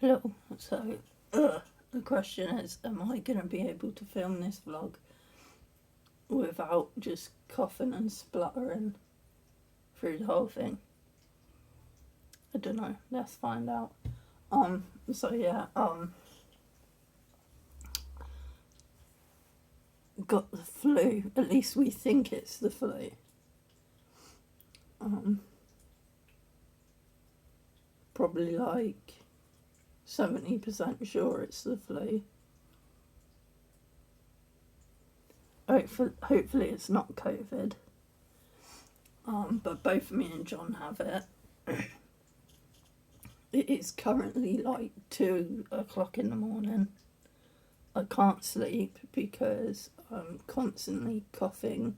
Hello. So, the question is, am I going to be able to film this vlog without just coughing and spluttering through the whole thing? I don't know. Let's find out. So yeah, got the flu. At least we think it's the flu. Probably like 70% sure it's the flu. Hopefully it's not COVID. But both me and John have it. It is currently like 2 o'clock in the morning. I can't sleep because I'm constantly coughing.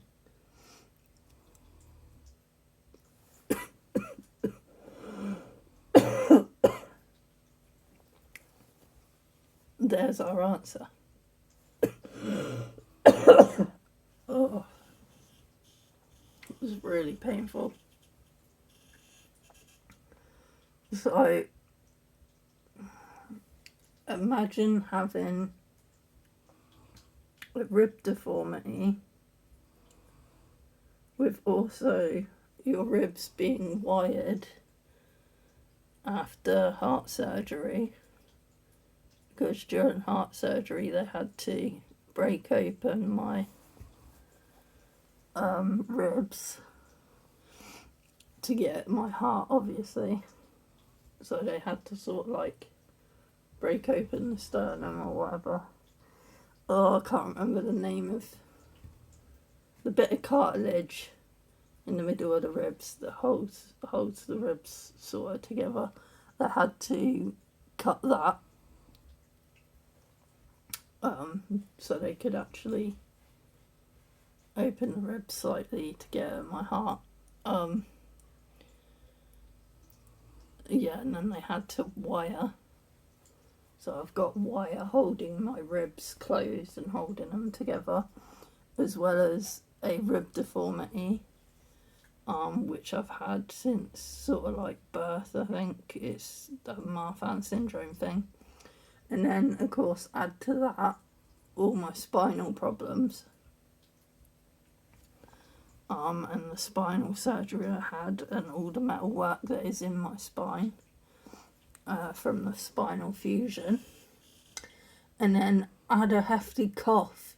There's our answer. Oh, it was really painful. So, imagine having a rib deformity with also your ribs being wired after heart surgery, because during heart surgery they had to break open my ribs to get my heart, obviously. So they had to sort of like break open the sternum or whatever. Oh, I can't remember the name of the bit of cartilage in the middle of the ribs that holds the ribs sort of together. They had to cut that so they could actually open the ribs slightly to get at my heart. Yeah, and then they had to wire. So I've got wire holding my ribs closed and holding them together, as well as a rib deformity, which I've had since sort of like birth. I think it's the Marfan syndrome thing. And then, of course, add to that all my spinal problems. And the spinal surgery I had and all the metal work that is in my spine from the spinal fusion. And then add a hefty cough,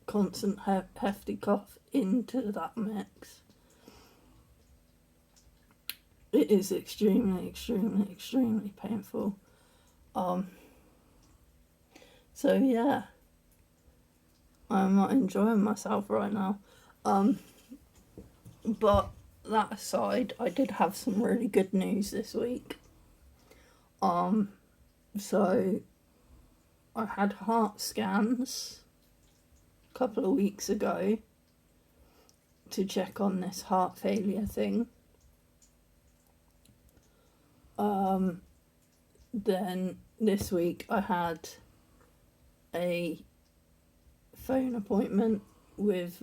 constant hefty cough into that mix. It is extremely, extremely, extremely painful. So yeah, I'm not enjoying myself right now. But that aside, I did have some really good news this week. So I had heart scans a couple of weeks ago to check on this heart failure thing. Then this week I had a phone appointment with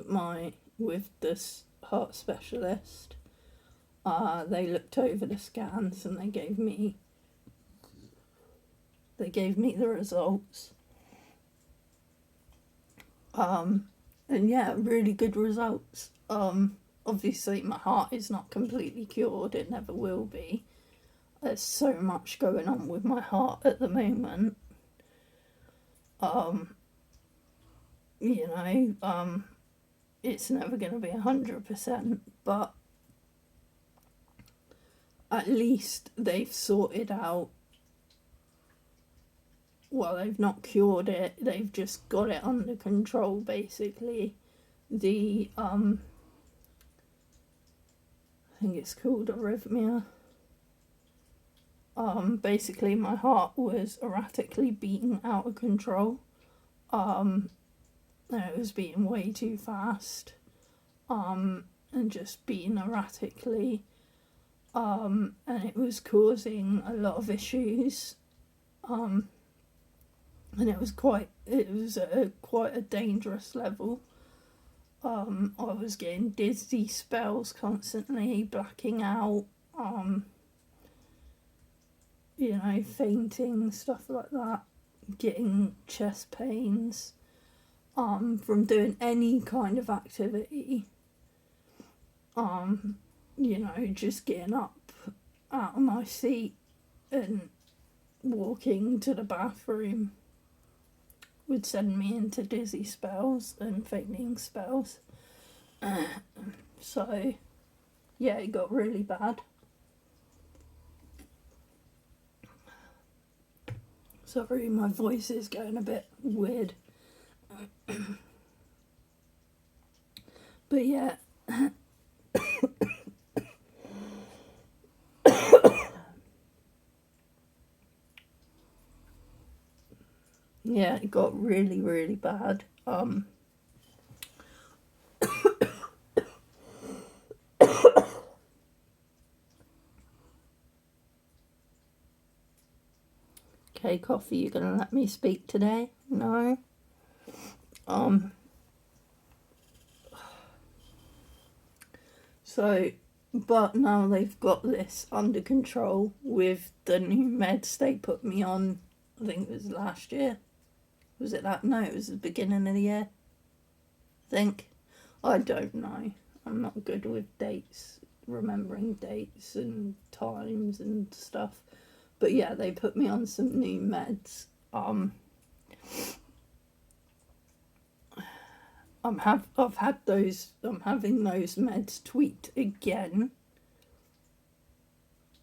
this heart specialist. They looked over the scans and they gave me the results. And yeah, really good results. Obviously my heart is not completely cured, it never will be. There's so much going on with my heart at the moment. It's never going to be 100%, but at least they've sorted out, well, they've not cured it, they've just got it under control, basically. I think it's called arrhythmia. Basically my heart was erratically beating out of control. It was beating way too fast, and just beating erratically, and it was causing a lot of issues, and it was at quite a dangerous level. I was getting dizzy spells constantly, blacking out. you know, fainting, stuff like that, getting chest pains, from doing any kind of activity, you know, just getting up out of my seat and walking to the bathroom would send me into dizzy spells and fainting spells. So, yeah, it got really bad. Sorry, my voice is going a bit weird. But yeah. Yeah, it got really, really bad. Okay, coffee, you gonna let me speak today? No? So, but now they've got this under control with the new meds they put me on, I think it was last year. Was it that? No, it was the beginning of the year. I think. I don't know. I'm not good with dates, remembering dates and times and stuff. But yeah, they put me on some new meds. I'm having those meds tweaked again.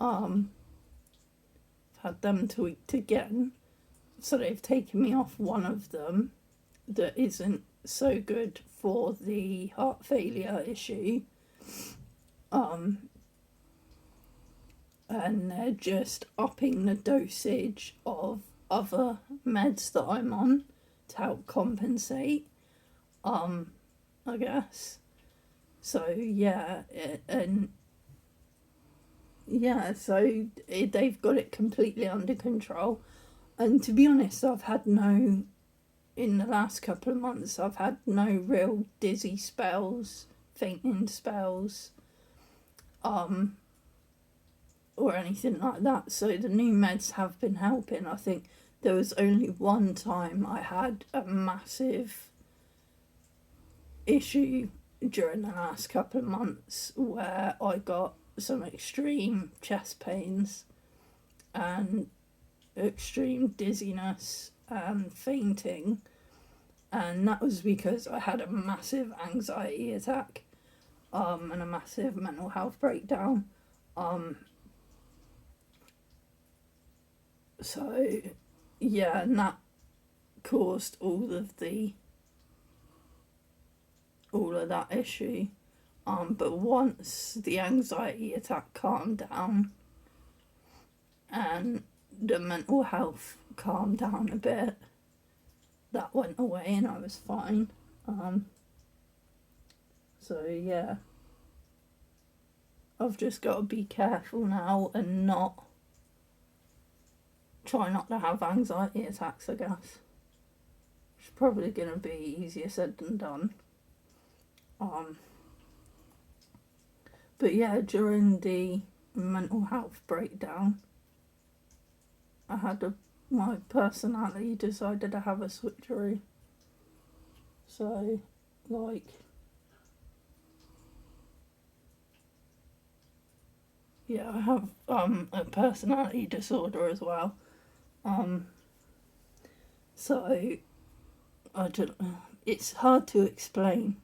I've had them tweaked again. So they've taken me off one of them that isn't so good for the heart failure issue. And they're just upping the dosage of other meds that I'm on to help compensate, I guess. So yeah, they've got it completely under control. And to be honest, in the last couple of months, I've had no real dizzy spells, fainting spells, or anything like that. So the new meds have been helping. I think there was only one time I had a massive issue during the last couple of months where I got some extreme chest pains and extreme dizziness and fainting, and that was because I had a massive anxiety attack, and a massive mental health breakdown. So yeah, and that caused all of that issue. But once the anxiety attack calmed down and the mental health calmed down a bit, that went away and I was fine. So yeah, I've just got to be careful now and try not to have anxiety attacks, I guess. It's probably going to be easier said than done. But yeah, during the mental health breakdown, my personality decided to have a switcheroo. So, like, yeah, I have a personality disorder as well. So I don't. It's hard to explain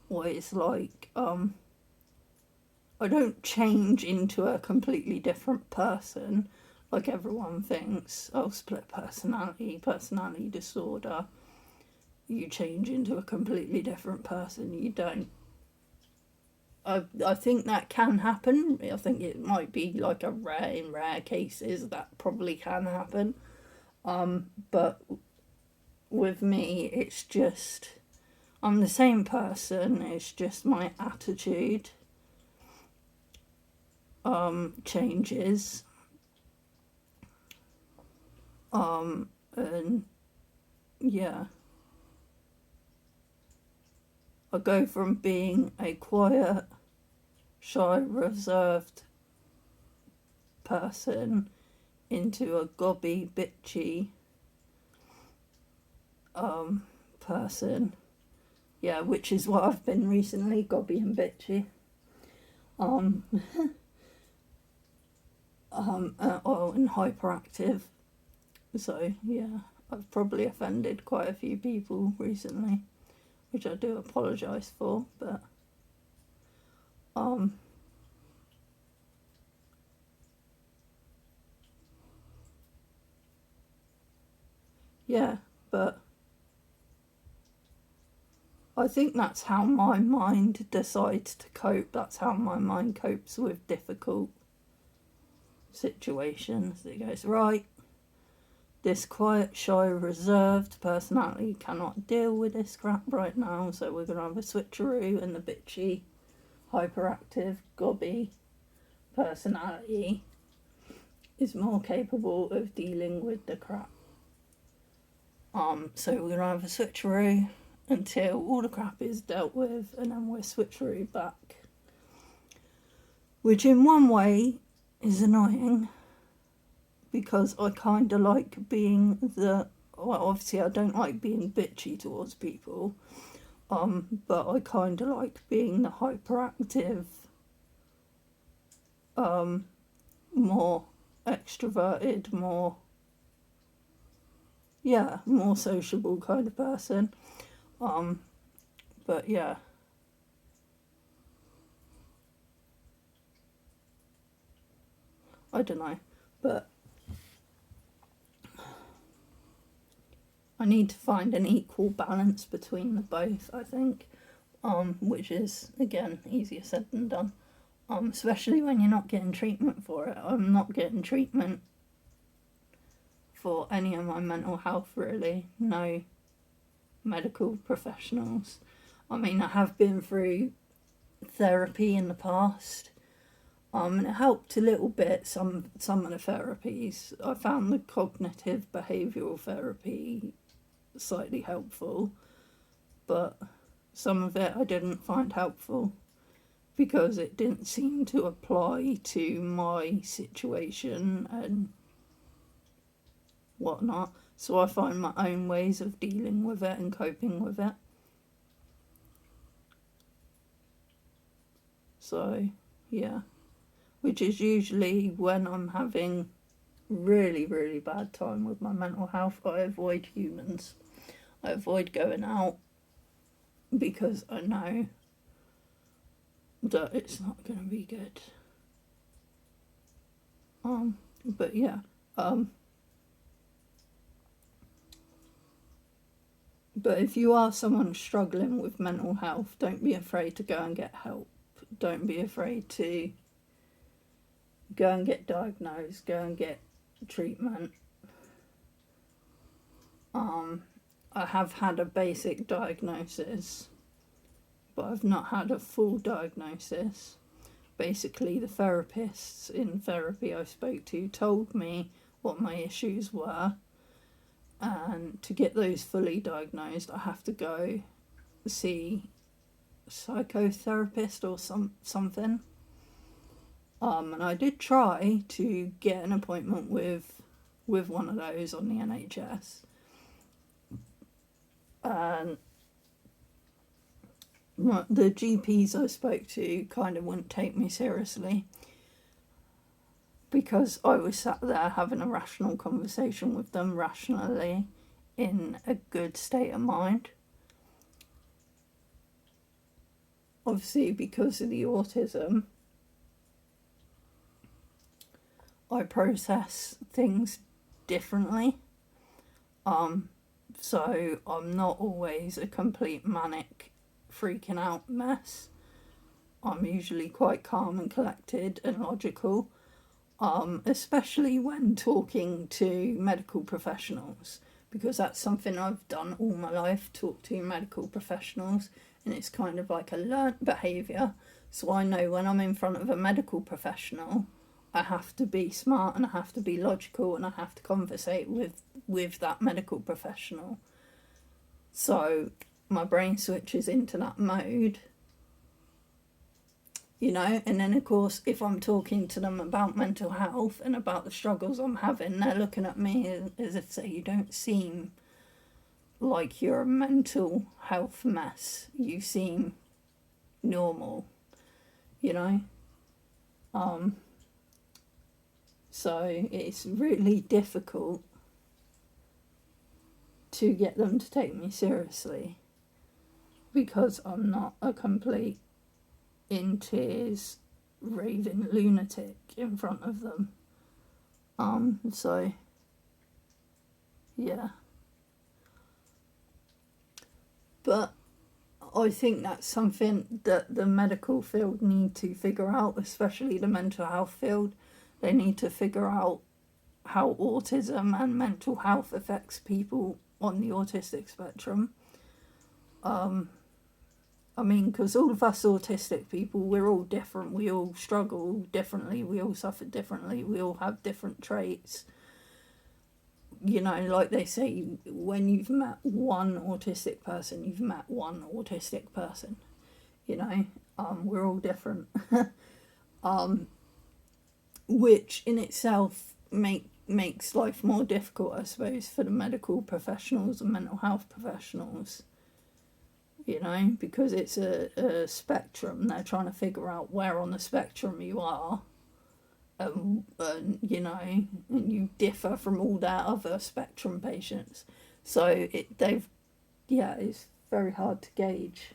what it's like. I don't change into a completely different person like everyone thinks. Oh, split personality disorder. You change into a completely different person. You don't. I think that can happen. I think it might be like in rare cases that probably can happen. But with me, it's just I'm the same person. It's just my attitude changes. And yeah, I go from being a quiet, shy, reserved person into a gobby, bitchy person. Yeah, which is what I've been recently, gobby and bitchy. And hyperactive. So yeah, I've probably offended quite a few people recently, which I do apologise for, but yeah, but I think that's how my mind decides to cope. That's how my mind copes with difficult situations. It goes, right, this quiet, shy, reserved personality cannot deal with this crap right now, so we're going to have a switcheroo, and the bitchy, hyperactive, gobby personality is more capable of dealing with the crap. So we're going to have a switcheroo until all the crap is dealt with, and then we're switcheroo back. Which in one way is annoying, because I kind of like being obviously I don't like being bitchy towards people, but I kind of like being the hyperactive, more extroverted, more sociable kind of person. But yeah. I don't know, but I need to find an equal balance between the both, I think, which is, again, easier said than done, especially when you're not getting treatment for it. I'm not getting treatment for any of my mental health, really. No medical professionals. I mean, I have been through therapy in the past, and it helped a little bit, some of the therapies. I found the cognitive behavioural therapy slightly helpful, but some of it I didn't find helpful because it didn't seem to apply to my situation and whatnot. So I find my own ways of dealing with it and coping with it. So, yeah. Which is usually when I'm having really, really bad time with my mental health. I avoid humans. I avoid going out because I know that it's not going to be good. But yeah. But if you are someone struggling with mental health, don't be afraid to go and get help. Don't be afraid to go and get diagnosed, go and get treatment. I have had a basic diagnosis, but I've not had a full diagnosis. Basically, the therapists in therapy I spoke to told me what my issues were, and to get those fully diagnosed, I have to go see a psychotherapist or something. And I did try to get an appointment with one of those on the NHS. And the GPs I spoke to kind of wouldn't take me seriously because I was sat there having a rational conversation with them rationally in a good state of mind. Obviously, because of the autism, I process things differently. So I'm not always a complete manic, freaking out mess. I'm usually quite calm and collected and logical, especially when talking to medical professionals, because that's something I've done all my life, talk to medical professionals, and it's kind of like a learnt behaviour. So I know when I'm in front of a medical professional, I have to be smart and I have to be logical and I have to conversate with that medical professional. So my brain switches into that mode. you know. And then of course, if I'm talking to them about mental health and about the struggles I'm having, they're looking at me as if say, you don't seem like you're a mental health mess, you seem normal, you know. So it's really difficult to get them to take me seriously because I'm not a complete in tears raving lunatic in front of them. So yeah. But I think that's something that the medical field need to figure out, especially the mental health field. They need to figure out how autism and mental health affects people on the autistic spectrum. I mean, because all of us autistic people, we're all different. We all struggle differently. We all suffer differently. We all have different traits. You know, like they say, when you've met one autistic person, you've met one autistic person. You know, we're all different. Which in itself makes life more difficult, I suppose, for the medical professionals and mental health professionals. You know, because it's a spectrum. They're trying to figure out where on the spectrum you are. You know, and you differ from all their other spectrum patients. So it's very hard to gauge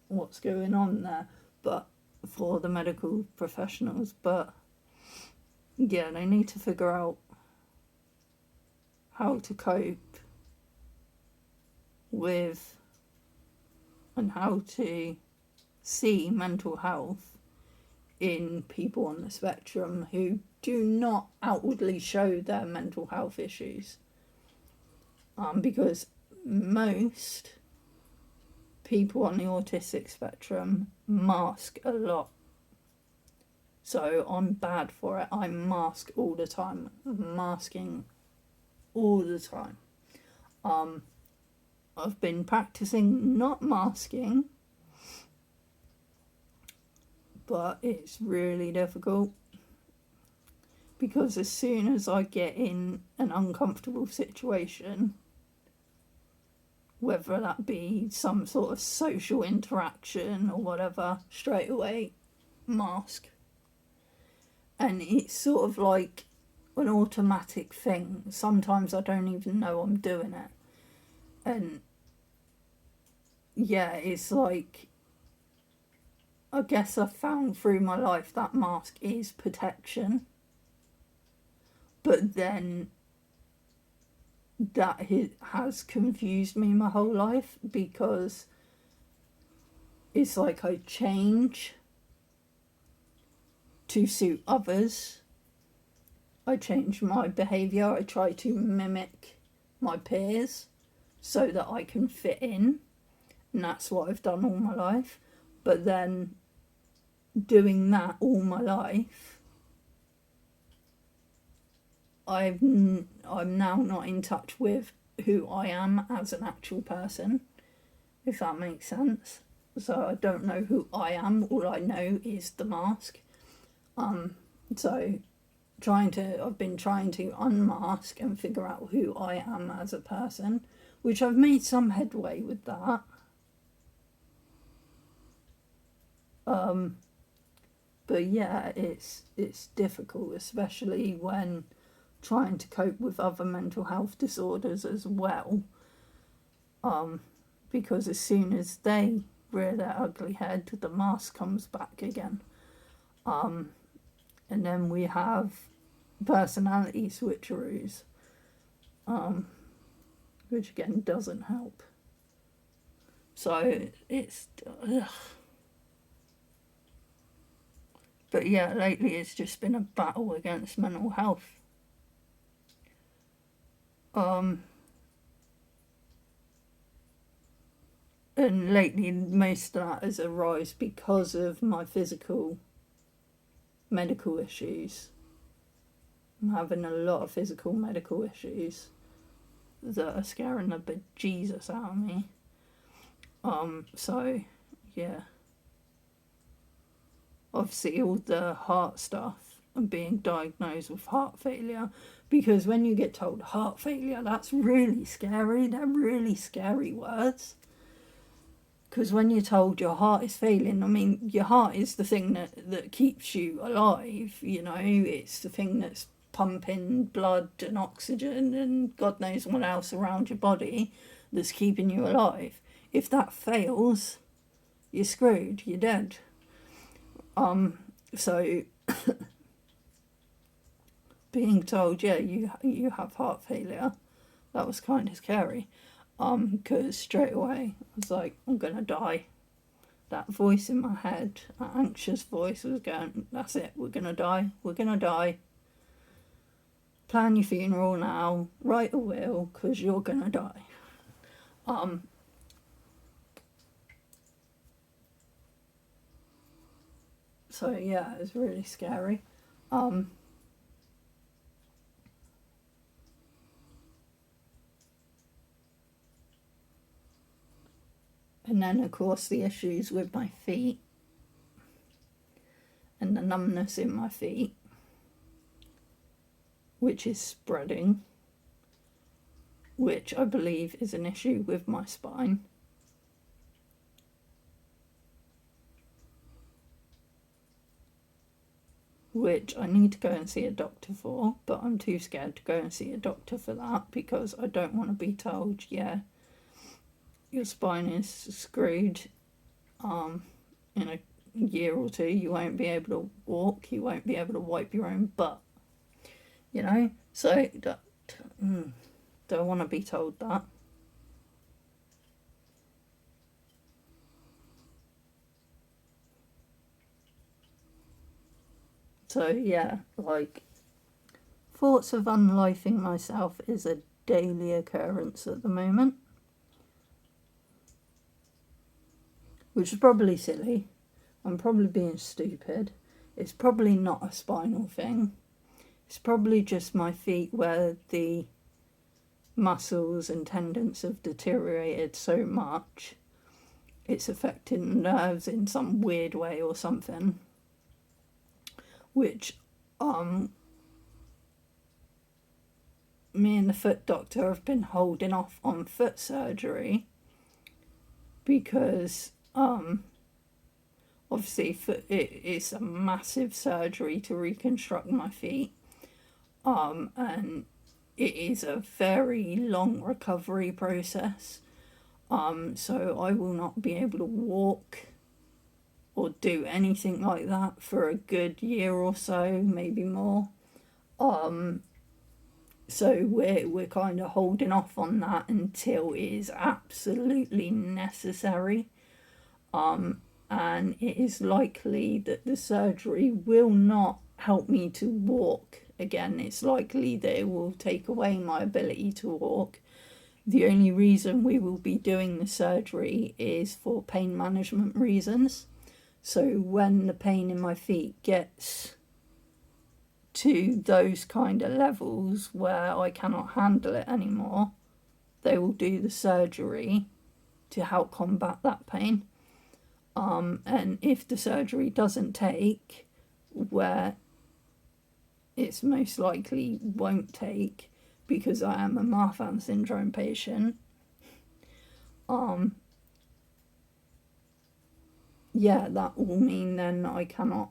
what's going on there, but for the medical professionals. But yeah, they need to figure out how to cope with and how to see mental health in people on the spectrum who do not outwardly show their mental health issues. Because most people on the autistic spectrum mask a lot. So I'm bad for it. I mask all the time. I'm masking all the time. I've been practicing not masking, but it's really difficult because as soon as I get in an uncomfortable situation, whether that be some sort of social interaction or whatever, straight away mask. And it's sort of like an automatic thing. Sometimes I don't even know I'm doing it. And yeah, it's like, I guess I've found through my life that mask is protection. But then that has confused me my whole life because it's like I change to suit others. I change my behaviour. I try to mimic my peers so that I can fit in. And that's what I've done all my life. But then doing that all my life, I'm now not in touch with who I am as an actual person, if that makes sense. So I don't know who I am. All I know is the mask. So I've been trying to unmask and figure out who I am as a person, which I've made some headway with that. But yeah, it's difficult, especially when trying to cope with other mental health disorders as well. Because as soon as they rear their ugly head, the mask comes back again. And then we have personality switcheroos, which again doesn't help. So it's... But yeah, lately it's just been a battle against mental health. And lately most of that has arisen because of my physical medical issues. I'm having a lot of physical medical issues that are scaring the bejesus out of me. So yeah, obviously all the heart stuff and being diagnosed with heart failure, because when you get told heart failure, that's really scary. They're really scary words. Because when you're told your heart is failing, I mean, your heart is the thing that keeps you alive, you know, it's the thing that's pumping blood and oxygen and God knows what else around your body that's keeping you alive. If that fails, you're screwed, you're dead. So being told, yeah, you have heart failure, that was kind of scary. Because straight away I was like, I'm gonna die. That voice in my head, that anxious voice was going, that's it, we're gonna die, we're gonna die. Plan your funeral now, write a will, because you're gonna die. So yeah, it was really scary. And then, of course, the issues with my feet and the numbness in my feet, which is spreading, which I believe is an issue with my spine. Which I need to go and see a doctor for, but I'm too scared to go and see a doctor for that because I don't want to be told, yeah, your spine is screwed. In a year or two, you won't be able to walk, you won't be able to wipe your own butt, you know? So, don't want to be told that. So, yeah, like, thoughts of unlifing myself is a daily occurrence at the moment. Which is probably silly. I'm probably being stupid. It's probably not a spinal thing. It's probably just my feet where the muscles and tendons have deteriorated so much. It's affecting the nerves in some weird way or something. Which, me and the foot doctor have been holding off on foot surgery because obviously it's a massive surgery to reconstruct my feet, and it is a very long recovery process, so I will not be able to walk or do anything like that for a good year or so, maybe more. So we're kind of holding off on that until it is absolutely necessary. And it is likely that the surgery will not help me to walk again. It's likely that it will take away my ability to walk. The only reason we will be doing the surgery is for pain management reasons. So when the pain in my feet gets to those kind of levels where I cannot handle it anymore, they will do the surgery to help combat that pain. And if the surgery doesn't take, where it's most likely won't take because I am a Marfan syndrome patient, yeah, that will mean then I cannot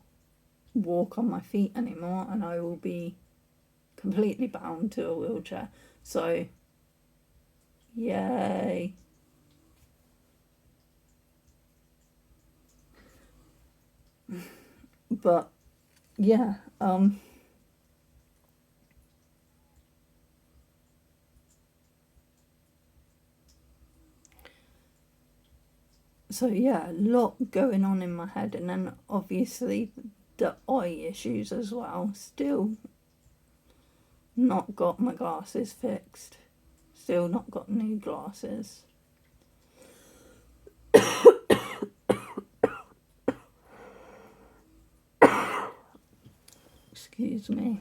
walk on my feet anymore and I will be completely bound to a wheelchair. So, yay. But, yeah, so yeah, a lot going on in my head, and then obviously the eye issues as well. Still not got my glasses fixed. Still not got new glasses. Excuse me.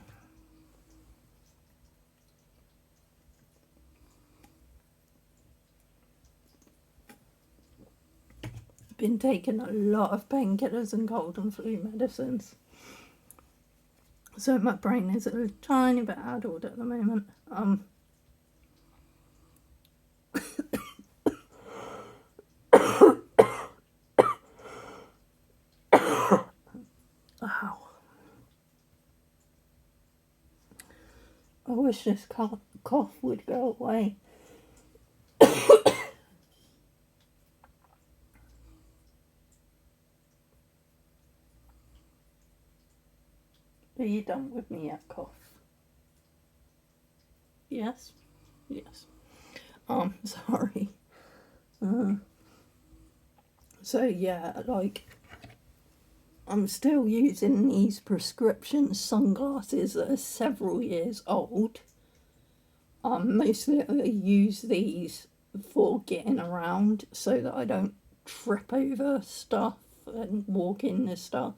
been taking a lot of painkillers and cold and flu medicines. So my brain is a tiny bit addled at the moment. Ow. I wish this cough would go away. Are you done with me yet, cough? Yes? Yes. Sorry. So yeah, like, I'm still using these prescription sunglasses that are several years old. Mostly I use these for getting around so that I don't trip over stuff and walk into stuff.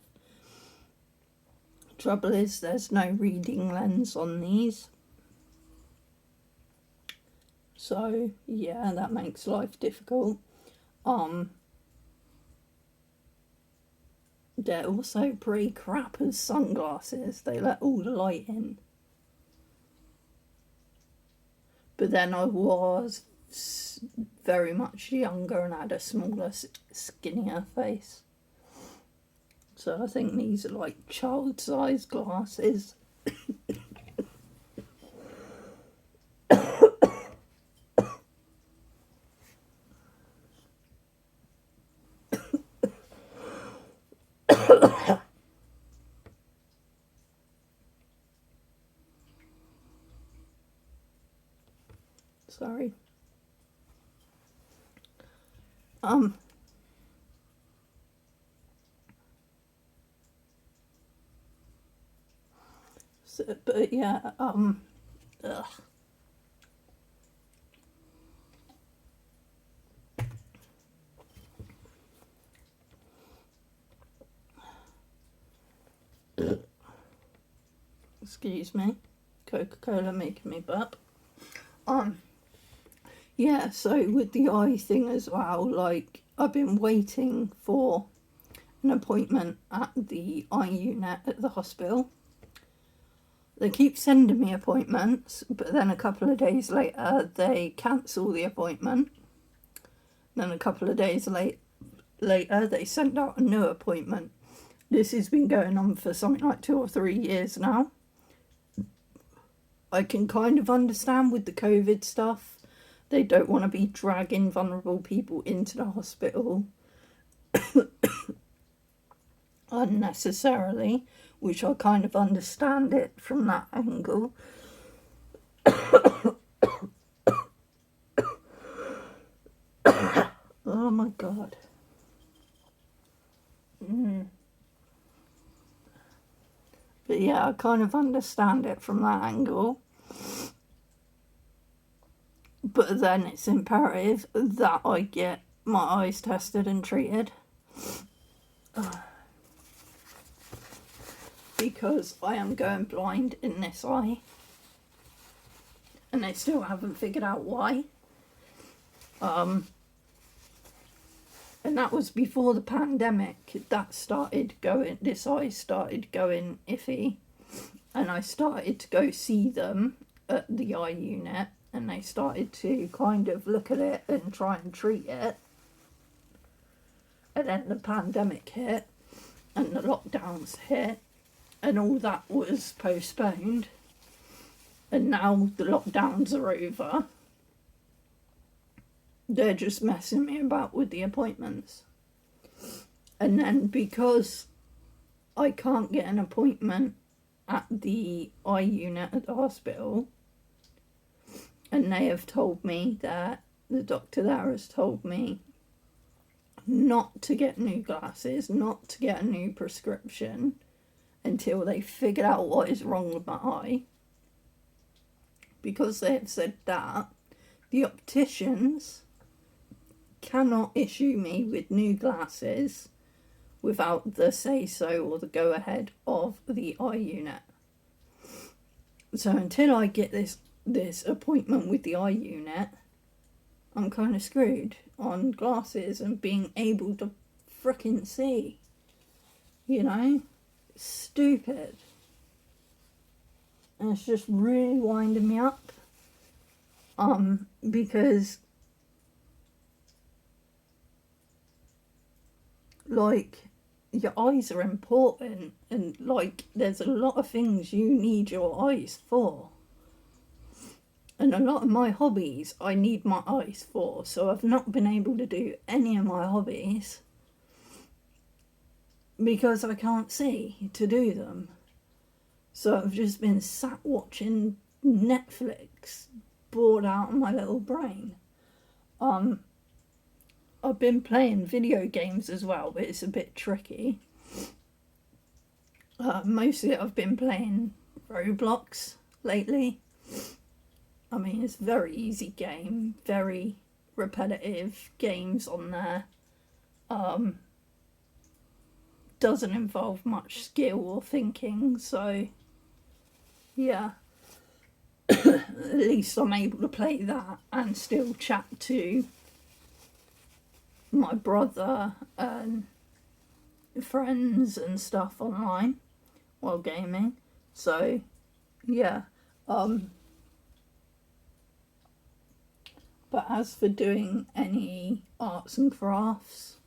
Trouble is, there's no reading lens on these. So yeah, that makes life difficult. They're also pretty crap as sunglasses. They let all the light in. But then I was very much younger and had a smaller, skinnier face. So I think these are like child-sized glasses. Sorry. So, but yeah, ugh. Excuse me, Coca-Cola making me burp. Yeah, so with the eye thing as well, like, I've been waiting for an appointment at the eye unit at the hospital. They keep sending me appointments, but then a couple of days later they cancel the appointment. Then a couple of days later they send out a new appointment. This has been going on for something like 2 or 3 years now. I can kind of understand with the COVID stuff. They don't want to be dragging vulnerable people into the hospital unnecessarily, which I kind of understand it from that angle. Oh my god. But yeah, I kind of understand it from that angle. But then it's imperative that I get my eyes tested and treated. Because I am going blind in this eye. And they still haven't figured out why. And that was before the pandemic. This eye started going iffy. And I started to go see them at the eye unit. And they started to kind of look at it and try and treat it. And then the pandemic hit. And the lockdowns hit. And all that was postponed. And now the lockdowns are over. They're just messing me about with the appointments. And then because I can't get an appointment at the eye unit at the hospital, and they have told me that, the doctor there has told me not to get new glasses, not to get a new prescription until they figured out what is wrong with my eye. Because they have said that, the opticians cannot issue me with new glasses without the say-so or the go-ahead of the eye unit. So until I get this appointment with the eye unit, I'm kind of screwed on glasses and being able to frickin' see. You know? Stupid. And it's just really winding me up. Because, like, your eyes are important, and, like, there's a lot of things you need your eyes for. And a lot of my hobbies I need my eyes for, so I've not been able to do any of my hobbies because I can't see to do them. So I've just been sat watching Netflix, bored out of my little brain. I've been playing video games as well, but it's a bit tricky. Mostly I've been playing Roblox lately. I mean, it's a very easy game, very repetitive games on there. Doesn't involve much skill or thinking, so yeah. At least I'm able to play that and still chat to my brother and friends and stuff online while gaming. So yeah. But as for doing any arts and crafts,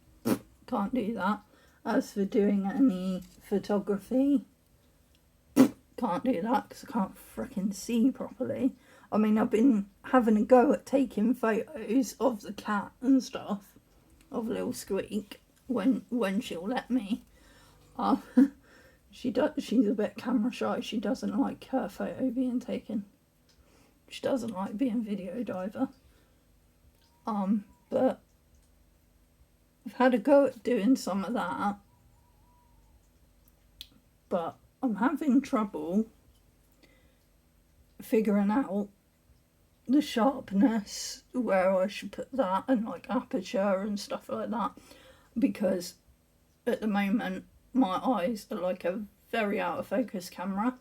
can't do that. As for doing any photography, can't do that because I can't frickin' see properly. I mean, I've been having a go at taking photos of the cat and stuff, of little Squeak, when she'll let me. She's a bit camera shy. She doesn't like her photo being taken. She doesn't like being video diver. But I've had a go at doing some of that, but I'm having trouble figuring out the sharpness, where I should put that, and like aperture and stuff like that, because at the moment my eyes are like a very out of focus camera,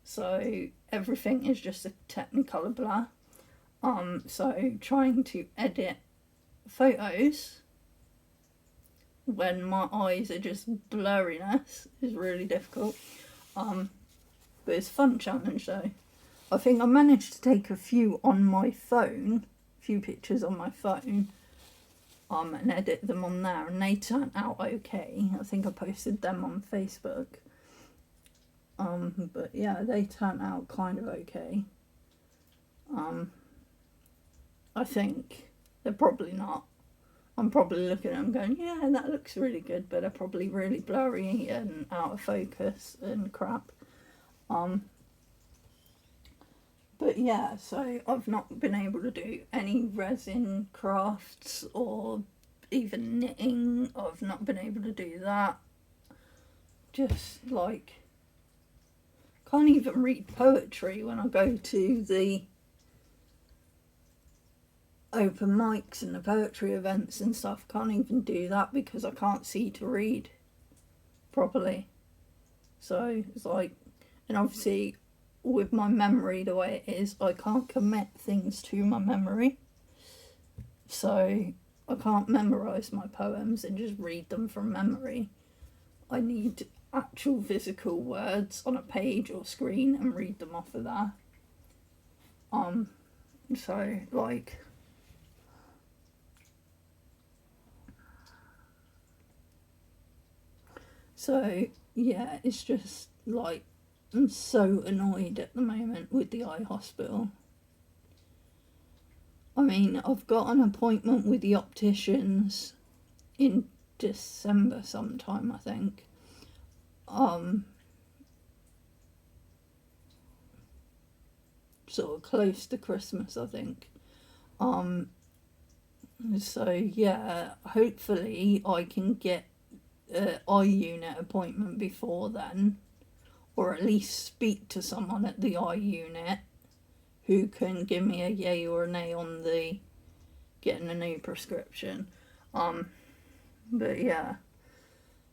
so everything is just a technicolor blur. So trying to edit photos when my eyes are just blurriness is really difficult. But it's a fun challenge though. I think I managed to take a few on my phone, a few pictures on my phone, and edit them on there, and they turned out okay. I think I posted them on Facebook. But yeah, they turned out kind of okay. I think they're probably not. I'm probably looking at them going, yeah, that looks really good, but they're probably really blurry and out of focus and crap. But yeah, so I've not been able to do any resin crafts or even knitting. I've not been able to do that. Just like, can't even read poetry when I go to the open mics and the poetry events and stuff. Can't even do that because I can't see to read properly. So it's like, and obviously with my memory the way it is, I can't commit things to my memory, so I can't memorize my poems and just read them from memory. I need actual physical words on a page or screen and read them off of that. So like, so yeah, it's just like, I'm so annoyed at the moment with the eye hospital. I mean, I've got an appointment with the opticians in December sometime, I think. Sort of close to Christmas, I think. So yeah, hopefully I can get an eye unit appointment before then, or at least speak to someone at the eye unit who can give me a yay or a nay on the getting a new prescription. But yeah,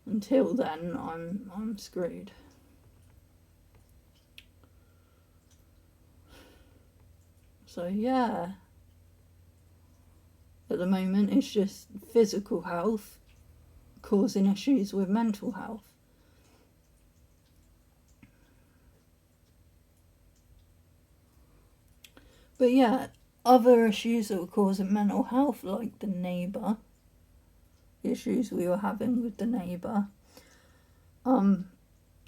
until then I'm screwed. So yeah, at the moment it's just physical health, causing issues with mental health. But yeah, other issues that were causing mental health, like the neighbour, issues we were having with the neighbour.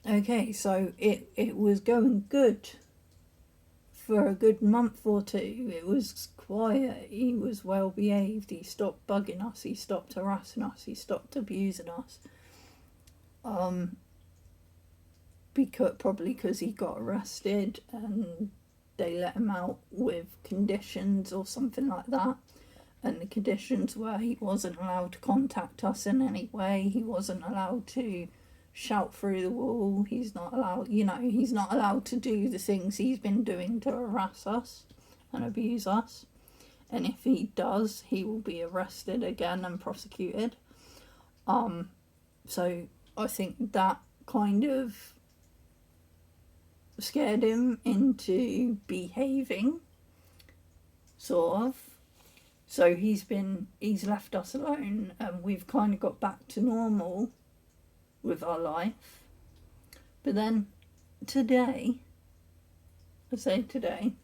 Okay, so it was going good for a good month or two. It was quiet, he was well behaved, he stopped bugging us, he stopped harassing us, he stopped abusing us. Probably because he got arrested and they let him out with conditions or something like that. And the conditions were he wasn't allowed to contact us in any way, he wasn't allowed to shout through the wall, he's not allowed, he's not allowed to do the things he's been doing to harass us and abuse us. And if he does, he will be arrested again and prosecuted. So I think that kind of scared him into behaving, sort of. So he's left us alone, and we've kind of got back to normal with our life. But then today, I say today,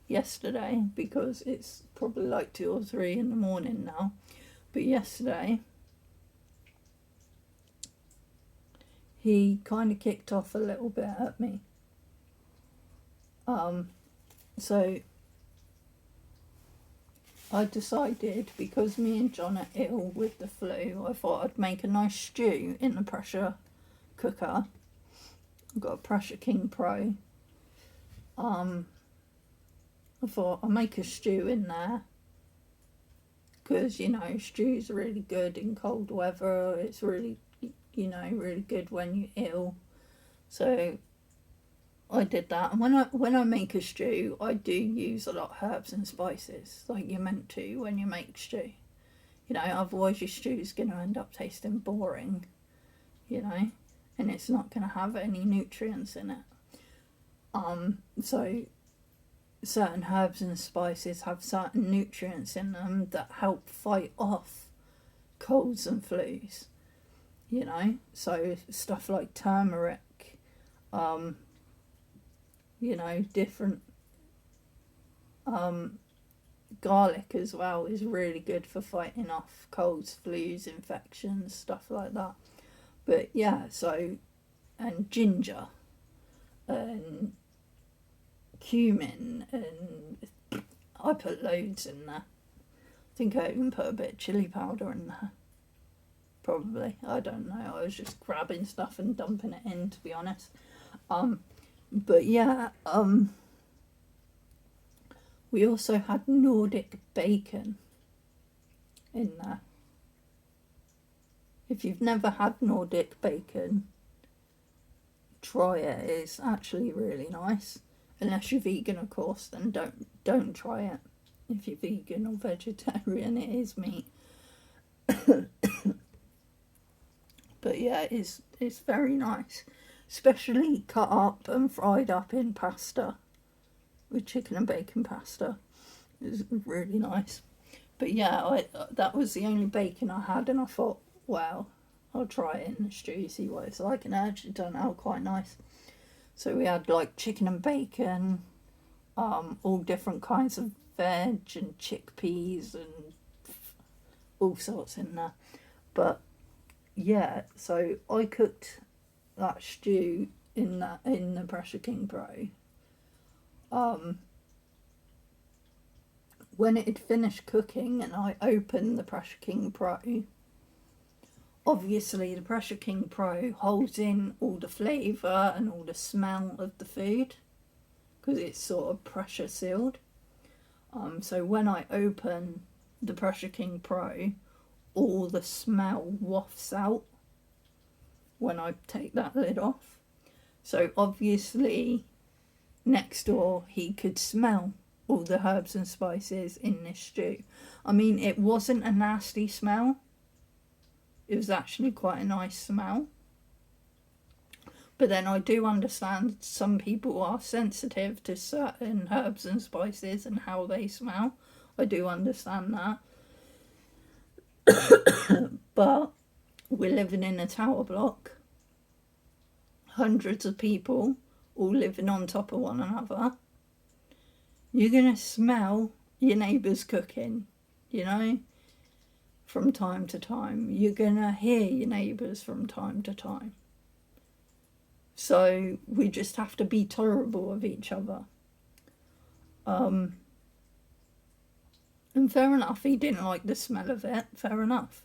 yesterday, because it's probably like 2 or 3 in the morning now, but yesterday he kind of kicked off a little bit at me. So I decided, because me and John are ill with the flu, I thought I'd make a nice stew in the pressure cooker. I've got a Pressure King Pro. I thought I'll make a stew in there, because, stews are really good in cold weather. It's really, really good when you're ill. So I did that, and when I make a stew, I do use a lot of herbs and spices, like you're meant to when you make stew. Otherwise your stew's going to end up tasting boring, and it's not going to have any nutrients in it. So certain herbs and spices have certain nutrients in them that help fight off colds and flus, so stuff like turmeric, different garlic as well is really good for fighting off colds, flus, infections, stuff like that. But yeah, so, and ginger and cumin, and I put loads in there. I think I even put a bit of chili powder in there, probably. I don't know, I was just grabbing stuff and dumping it in, to be honest. But yeah, we also had Nordic bacon in there. If you've never had Nordic bacon, try it. It's actually really nice. Unless you're vegan, of course, then don't try it. If you're vegan or vegetarian, it is meat. But yeah, it's very nice. Especially cut up and fried up in pasta, with chicken and bacon pasta. It's really nice. But yeah, that was the only bacon I had, and I thought, well, I'll try it in the stew, see what it's like, and it actually turned out quite nice. So we had like chicken and bacon, all different kinds of veg and chickpeas and all sorts in there. But yeah, so I cooked that stew in the Pressure King Pro. When it had finished cooking and I opened the Pressure King Pro, obviously the Pressure King Pro holds in all the flavour and all the smell of the food, because it's sort of pressure sealed. So when I open the Pressure King Pro, all the smell wafts out when I take that lid off. So obviously next door he could smell all the herbs and spices in this stew. I mean, it wasn't a nasty smell. It was actually quite a nice smell. But then I do understand some people are sensitive to certain herbs and spices and how they smell. I do understand that. But we're living in a tower block, hundreds of people all living on top of one another. You're going to smell your neighbours cooking, you know, from time to time. You're going to hear your neighbours from time to time. So we just have to be tolerable of each other. And fair enough, he didn't like the smell of it, fair enough.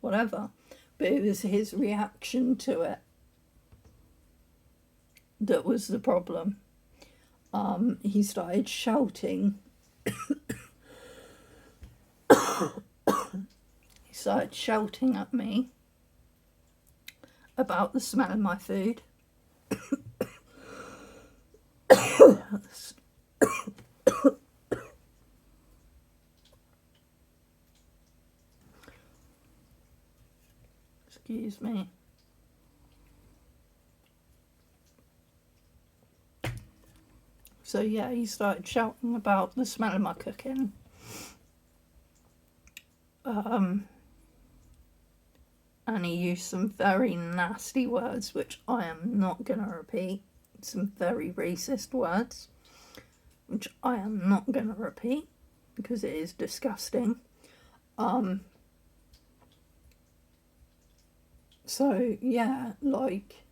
Whatever. But it was his reaction to it that was the problem. He started shouting. He started shouting at me about the smell of my food. Excuse me. So yeah, he started shouting about the smell of my cooking. And he used some very nasty words, which I am not going to repeat. Some very racist words, which I am not going to repeat, because it is disgusting. So, yeah, like...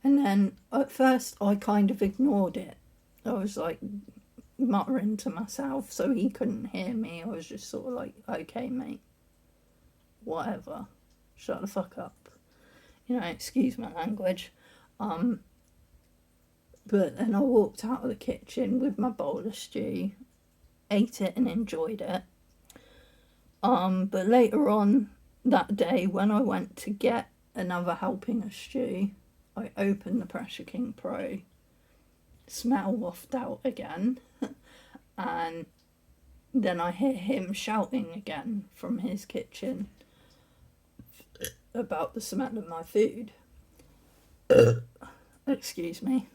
And then, at first, I kind of ignored it. I was, like, muttering to myself, so he couldn't hear me. I was just sort of like, okay, mate. Whatever. Shut the fuck up. You know, excuse my language. But then I walked out of the kitchen with my bowl of stew, ate it and enjoyed it. But later on that day, when I went to get another helping of stew, I opened the Pressure King Pro, smell wafted out again, and then I hear him shouting again from his kitchen about the smell of my food. Excuse me.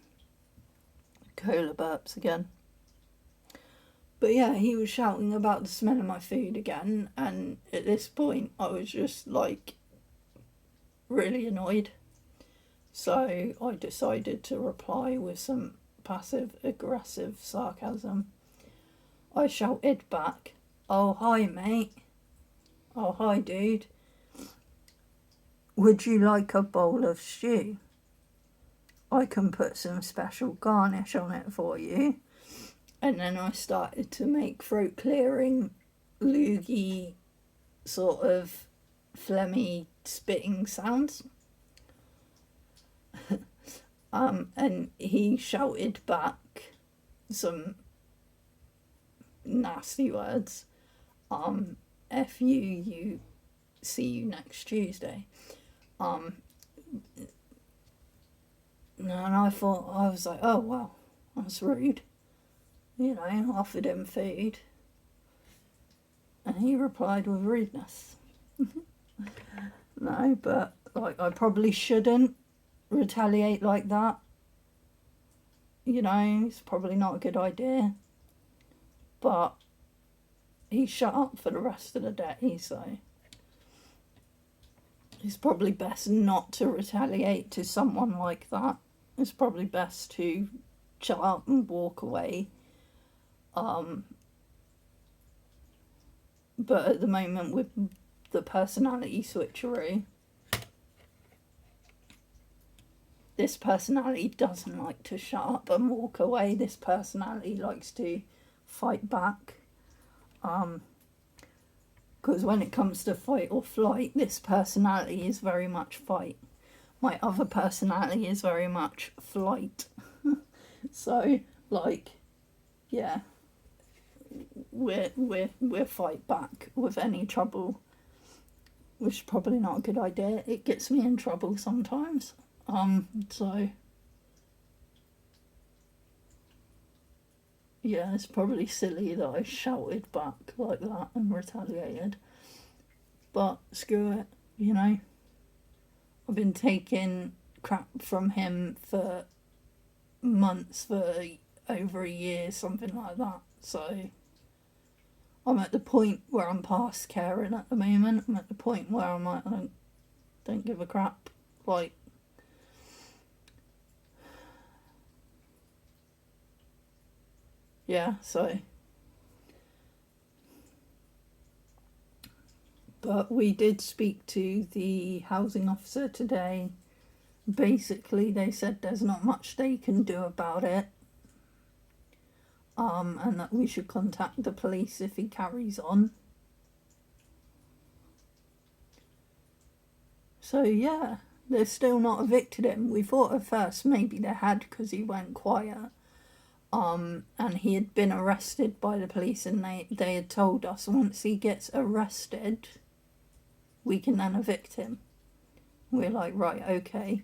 Cola burps again. But yeah, he was shouting about the smell of my food again, and at this point I was just like really annoyed. So I decided to reply with some passive aggressive sarcasm. I shouted back, "Oh hi mate, oh hi dude, would you like a bowl of stew? I can put some special garnish on it for you." And then I started to make throat clearing, loogie, sort of phlegmy spitting sounds. And he shouted back some nasty words. F you, see you next Tuesday. And I thought, I was like, oh well, that's rude. You know, offered him food. And he replied with rudeness. No, but like I probably shouldn't retaliate like that. You know, it's probably not a good idea. But he shut up for the rest of the day, so it's probably best not to retaliate to someone like that. It's probably best to shut up and walk away. But at the moment, with the personality switcheroo, this personality doesn't like to shut up and walk away. This personality likes to fight back. Because when it comes to fight or flight, this personality is very much fight. My other personality is very much flight. So, like, yeah, we're fight back with any trouble, which is probably not a good idea. It gets me in trouble sometimes. So yeah, it's probably silly that I shouted back like that and retaliated. But screw it, you know. I've been taking crap from him for months, for over a year, something like that. So I'm at the point where I'm past caring at the moment. I'm at the point where I'm like, Don't give a crap. Like, yeah, so. But we did speak to the housing officer today. Basically, they said there's not much they can do about it. And that we should contact the police if he carries on. So yeah, they've still not evicted him. We thought at first maybe they had because he went quiet. And he had been arrested by the police, and they had told us once he gets arrested, we can then evict him. We're like, right, okay.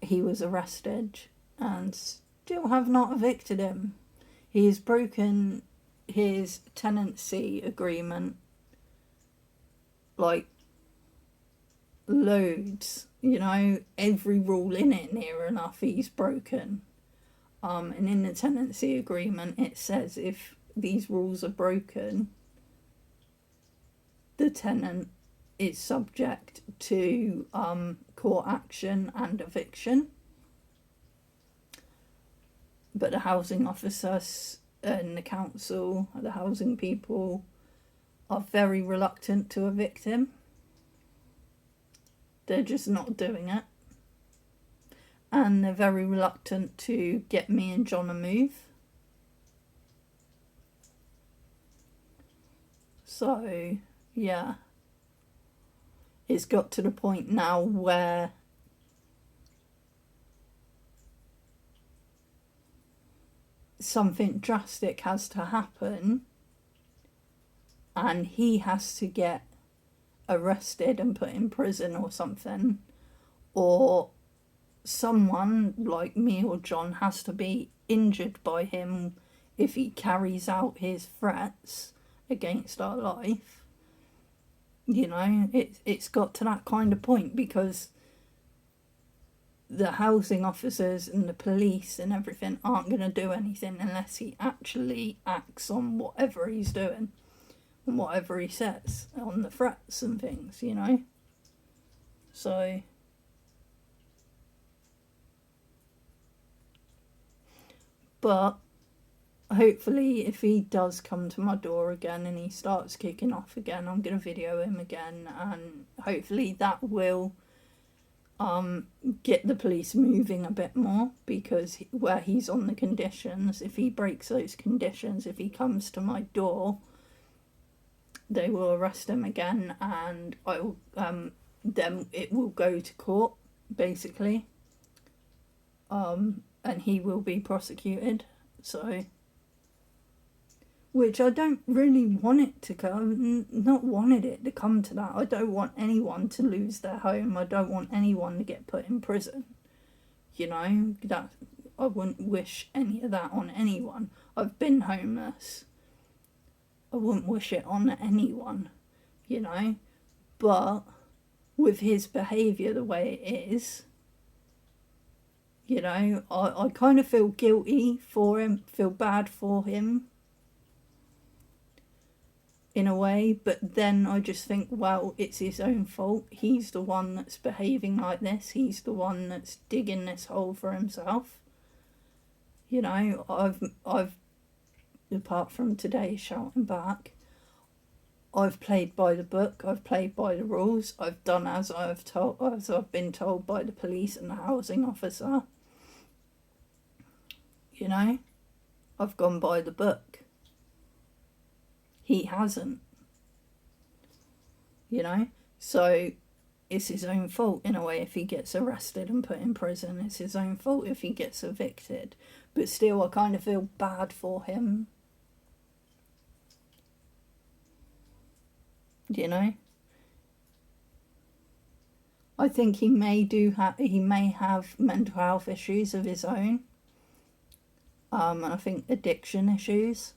He was arrested and still have not evicted him. He has broken his tenancy agreement like loads, every rule in it near enough he's broken. And in the tenancy agreement it says if these rules are broken, the tenant is subject to court action and eviction. But the housing officers and the council, the housing people, are very reluctant to evict him. They're just not doing it. And they're very reluctant to get me and John a move. So, yeah. It's got to the point now where something drastic has to happen and he has to get arrested and put in prison or something, or someone like me or John has to be injured by him if he carries out his threats against our life. It's got to that kind of point because the housing officers and the police and everything aren't going to do anything unless he actually acts on whatever he's doing and whatever he says on the threats and things, So, but hopefully if he does come to my door again and he starts kicking off again, I'm going to video him again, and hopefully that will get the police moving a bit more, because where he's on the conditions, if he breaks those conditions, if he comes to my door, they will arrest him again, and I will then it will go to court basically, and he will be prosecuted. So, which I don't really want it to come, not wanted it to come to that. I don't want anyone to lose their home. I don't want anyone to get put in prison. That I wouldn't wish any of that on anyone. I've been homeless. I wouldn't wish it on anyone, but with his behaviour the way it is, I kind of feel guilty for him, feel bad for him in a way, but then I just think, well, it's his own fault. He's the one that's behaving like this. He's the one that's digging this hole for himself. I've apart from today shouting back, I've played by the book. I've played by the rules. I've done as I've been told by the police and the housing officer. I've gone by the book. He hasn't. So it's his own fault in a way if he gets arrested and put in prison. It's his own fault if he gets evicted. But still, I kind of feel bad for him. I think he may have mental health issues of his own. And I think addiction issues.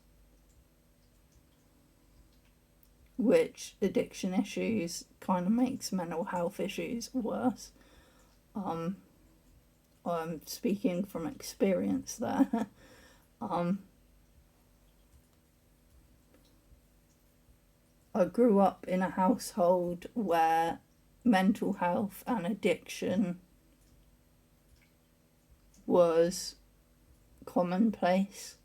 Which addiction issues kind of makes mental health issues worse. I'm speaking from experience there. I grew up in a household where mental health and addiction was commonplace.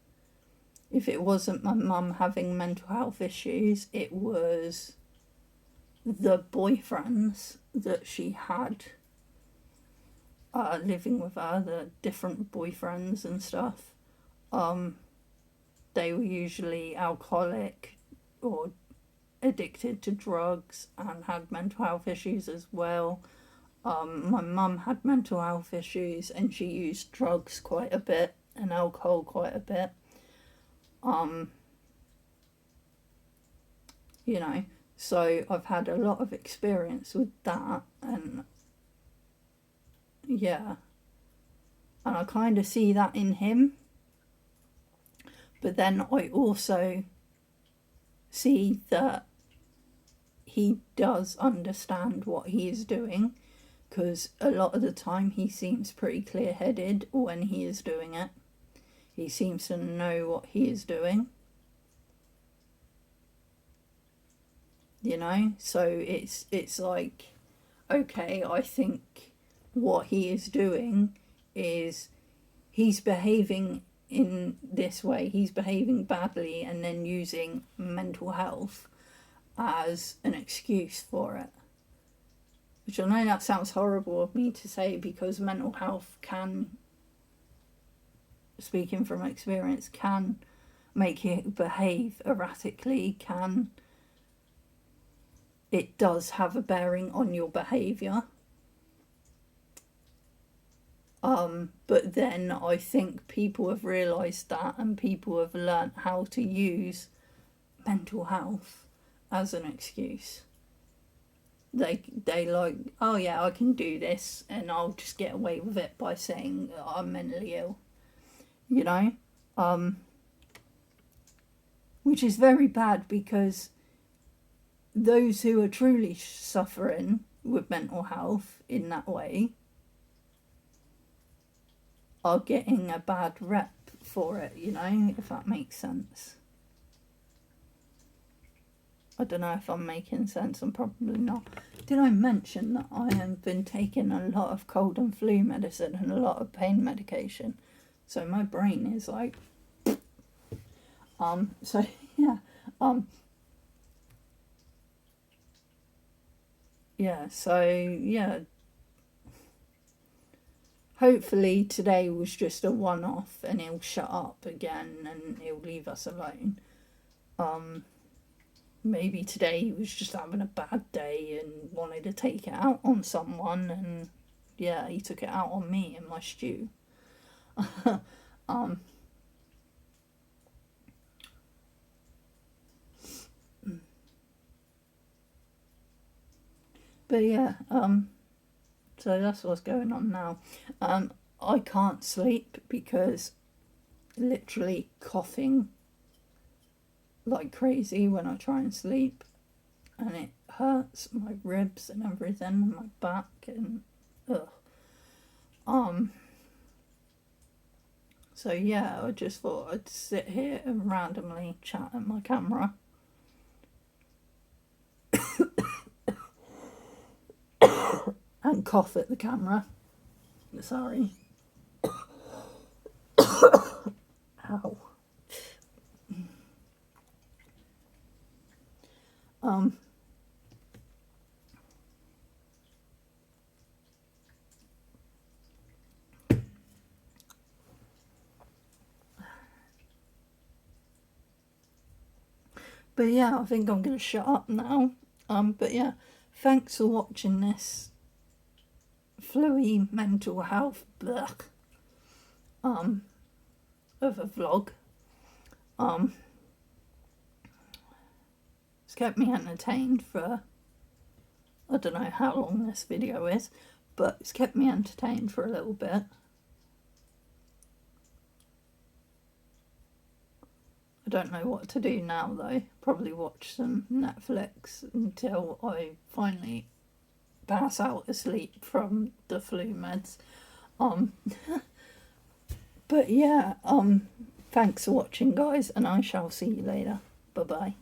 If it wasn't my mum having mental health issues, it was the boyfriends that she had living with her, the different boyfriends and stuff. They were usually alcoholic or addicted to drugs and had mental health issues as well. My mum had mental health issues and she used drugs quite a bit and alcohol quite a bit. You know, so I've had a lot of experience with that, and yeah, and I kind of see that in him, but then I also see that he does understand what he is doing, because a lot of the time he seems pretty clear-headed when he is doing it. He seems to know what he is doing. You know, so it's like, okay, I think what he is doing is he's behaving in this way, he's behaving badly, and then using mental health as an excuse for it. Which I know that sounds horrible of me to say, because mental health can, speaking from experience, can make you behave erratically, it does have a bearing on your behaviour. But then I think people have realised that, and people have learnt how to use mental health as an excuse. They like, oh yeah, I can do this and I'll just get away with it by saying I'm mentally ill. You know? Which is very bad, because those who are truly suffering with mental health in that way are getting a bad rep for it, you know, if that makes sense. I don't know if I'm making sense, I'm probably not. Did I mention that I have been taking a lot of cold and flu medicine and a lot of pain medication? So my brain is like, so yeah, yeah, so yeah, hopefully today was just a one-off and he'll shut up again and he'll leave us alone. Maybe today he was just having a bad day and wanted to take it out on someone, and yeah, he took it out on me in my stew. But yeah, so that's what's going on now. I can't sleep because literally coughing like crazy when I try and sleep, and it hurts my ribs and everything, and my back, and ugh. So yeah, I just thought I'd sit here and randomly chat at my camera. And cough at the camera. Sorry. Ow. But yeah, I think I'm going to shut up now. But yeah, thanks for watching this Fluey mental health of a vlog. It's kept me entertained for, I don't know how long this video is, but it's kept me entertained for a little bit. I don't know what to do now though. Probably watch some Netflix until I finally pass out asleep from the flu meds. But yeah, thanks for watching guys, and I shall see you later. Bye bye.